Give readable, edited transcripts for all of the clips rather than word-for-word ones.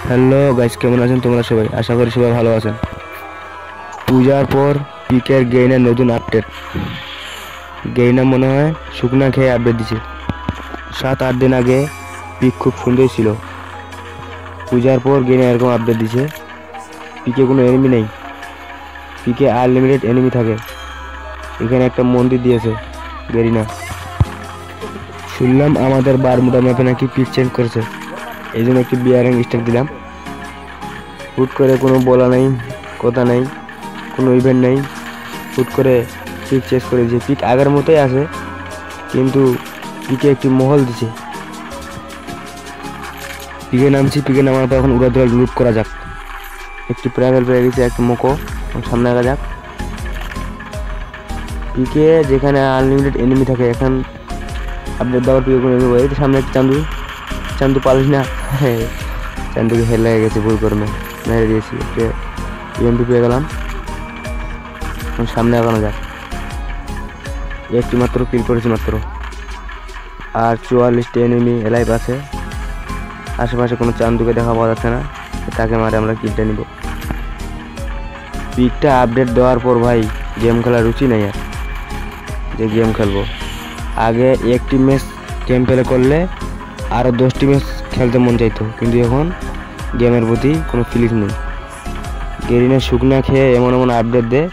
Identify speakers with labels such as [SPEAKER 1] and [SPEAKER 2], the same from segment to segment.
[SPEAKER 1] Hello guys, কেমন আছেন তোমরা সবাই? আশা করি সবাই ভালো আছেন। পূজার পর পিকের গেইনের নতুন আপডেট। গেইনা মনে হয় শুকনা খেয়ে আপডেট দিছে। 7-8 দিন আগে পিক খুব সুন্দর ছিল। পূজার পর গেইনা এরকম আপডেট দিছে। পিকে কোনো এনিমি নেই, পিকে আনলিমিটেড এনিমি থাকে। এখানে একটা মন্দির দিয়েছে গেরিনা। শুনলাম আমাদের বারমুডা ম্যাপে নাকি পিক চেঞ্জ করেছে, এই জন্য একটু বিয়ারিং স্টার দিলাম। হুট করে কোনো বলা নেই, কথা নেই, কোনো ইভেন্ট নেই, হুট করে পিক চেঞ্জ করে দিয়েছে। পিক আগের মতোই আছে, কিন্তু পিকে একটি মহল দিছে। পিকে নামছি, পিকে নামার পর এখন উড়াধুরা লুট করা যাক। একটি প্রাইভেট পেয়ে গেছে, একটি মোকো, সামনে আগা যাক। পিকে যেখানে আনলিমিটেড এনিমি থাকে, এখন আপডেট দেওয়ার পিকে কোনো এনিমি। এই তো সামনে একটা চান্দু, চান্দু পালিস না। চান্দুকে হেল লেগে গেছে, ভুল করে মেরে দিয়েছি। একটা ইএমপি পেয়ে গেলাম, সামনে আগানো যাক। একটি মাত্র কিল করেছি মাত্র, আর 44টি এনিমি এলাইভ আছে। আশেপাশে কোনো চান্দুকে দেখা পাওয়া যাচ্ছে না, তাকে মারে আমরা কিলটা নিব। পিকটা আপডেট দেওয়ার পর ভাই গেম খেলার রুচি নেই আর, যে গেম খেলবো। আগে একটি ম্যাচ গেম প্লে করলে আরও 10টি ম্যাচ খেলতে মন চাইতো, কিন্তু এখন গেমের প্রতি কোনো ফিলিংস নেই। গেরিনা শুকনা খেয়ে এমন এমন আপডেট দেয়,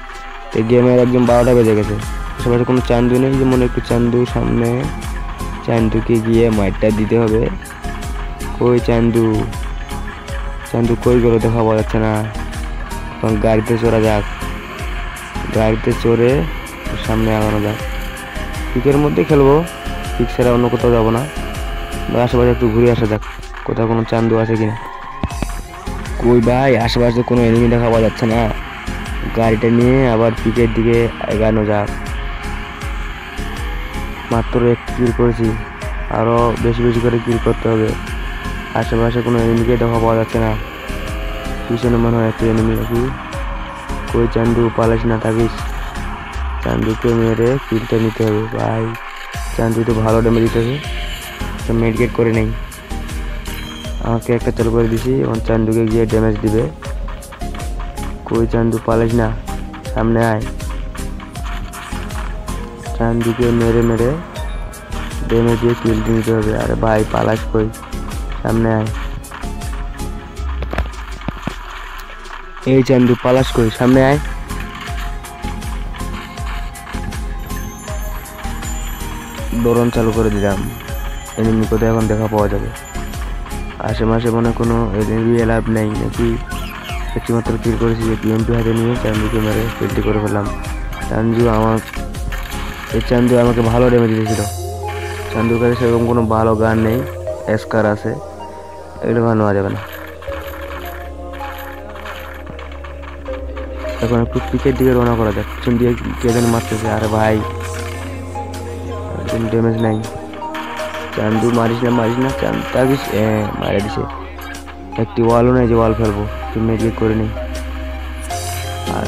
[SPEAKER 1] এই গেমের একদম 12টা বেজে গেছে। আশেপাশে কোনো চান্দু নেই, যেমন একটু চান্দু সামনে, চান্দুকে গিয়ে মাইটটা দিতে হবে। কই চান্দু, চান্দু কই গেল দেখা পাওয়া যাচ্ছে না। এখন গাড়িতে চড়া যাক, গাড়িতে চড়ে সামনে আগানো যাক। পিকের মধ্যে খেলবো, পিক ছাড়া অন্য কোথাও যাবো না। আশেপাশে একটু ঘুরে আসা যাক, কোথাও কোনো চান্দু আছে কিনা। কই ভাই, আশেপাশে কোনো এনিমি দেখা পাওয়া যাচ্ছে না। গাড়িটা নিয়ে আবার পিকের দিকে এগানো যাক। মাত্র একটু কিল করেছি, আরও বেশি বেশি করে কিল করতে হবে। আশেপাশে কোনো এনিমিকে দেখা পাওয়া যাচ্ছে না। পিছনে মনে হয় একটা এনিমি নাকি। কই চান্দু, পালাস না, থাকিস। চান্দুকে মেরে কিলটা নিতে হবে ভাই। চান্দু তো ভালো ড্যামেজ দিতেছে, মেডিকেট করে নেই। আমাকে একটা চালু করে দিছি, এখন চান্দুকে গিয়ে ড্যামেজ দিবে। কই চান্দু, পালাস না, সামনে আয়। চান্দুকে মেরে মেরে ড্যামেজ দিয়ে কিল নিতে হবে। আরে ভাই পালাস কই, সামনে আয়। এই চান্দু, পালাস কই, সামনে আয়। ড্রোন চালু করে দিলাম, এনিমি কোথায় এখন দেখা পাওয়া যাবে। আশেপাশে মনে কোনো এনিমি এলাভ নেই নাকি। একটিমাত্র কিল করেছি, পিএমপি হাতে নিয়ে চান্দুকে মেরে কিলটি করে ফেললাম। এই চান্দু আমাকে ভালো ড্যামেজ দিয়েছিল। চান্দুর কাছে সেরকম কোনো ভালো গান নেই, এসকার আছে, এগুলো ভালো নেওয়া যাবে না। এখন একটু পিকের দিকে রওনা করা যাক। পিছন দিয়ে কে যেন মারতেছে। আরে ভাই ড্যামেজ নাই। চান্দু মারিস না, মারিস না, চান্দু তাকিস। মারা দিছে। একটি ওয়ালও নেই যে ওয়াল ফেলবো, তুই মেডিকেট করে নেই। আর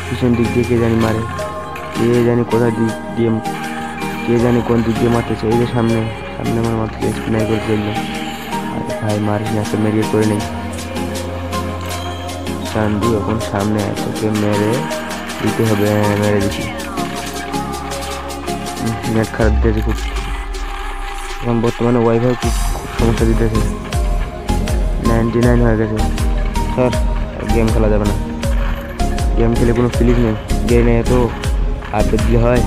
[SPEAKER 1] পিছন দিক দিয়ে কে জানি মারে, কে জানি কোথায় দিক দিয়ে, কে জানি কোন দিক দিয়ে মারতেছে। এই যে সামনে সামনে আমার মারতেছে, স্নাই করে ফেললো। আরে ভাই মারিস না, একটা মেডিকেট করে নেই। চান্দু এখন সামনে, তোকে মেরে দিতে হবে। মেরে দিচ্ছি। নেট খারাপ দিয়েছে খুব, এখন বর্তমানে ওয়াইফাই খুব সমস্যা দিতেছে। 99 হয়ে গেছে। স্যার গেম খেলা যাবে না, গেম খেলে কোনো ফিলিং নেই। গেম এত আপডেট দিলে হয়।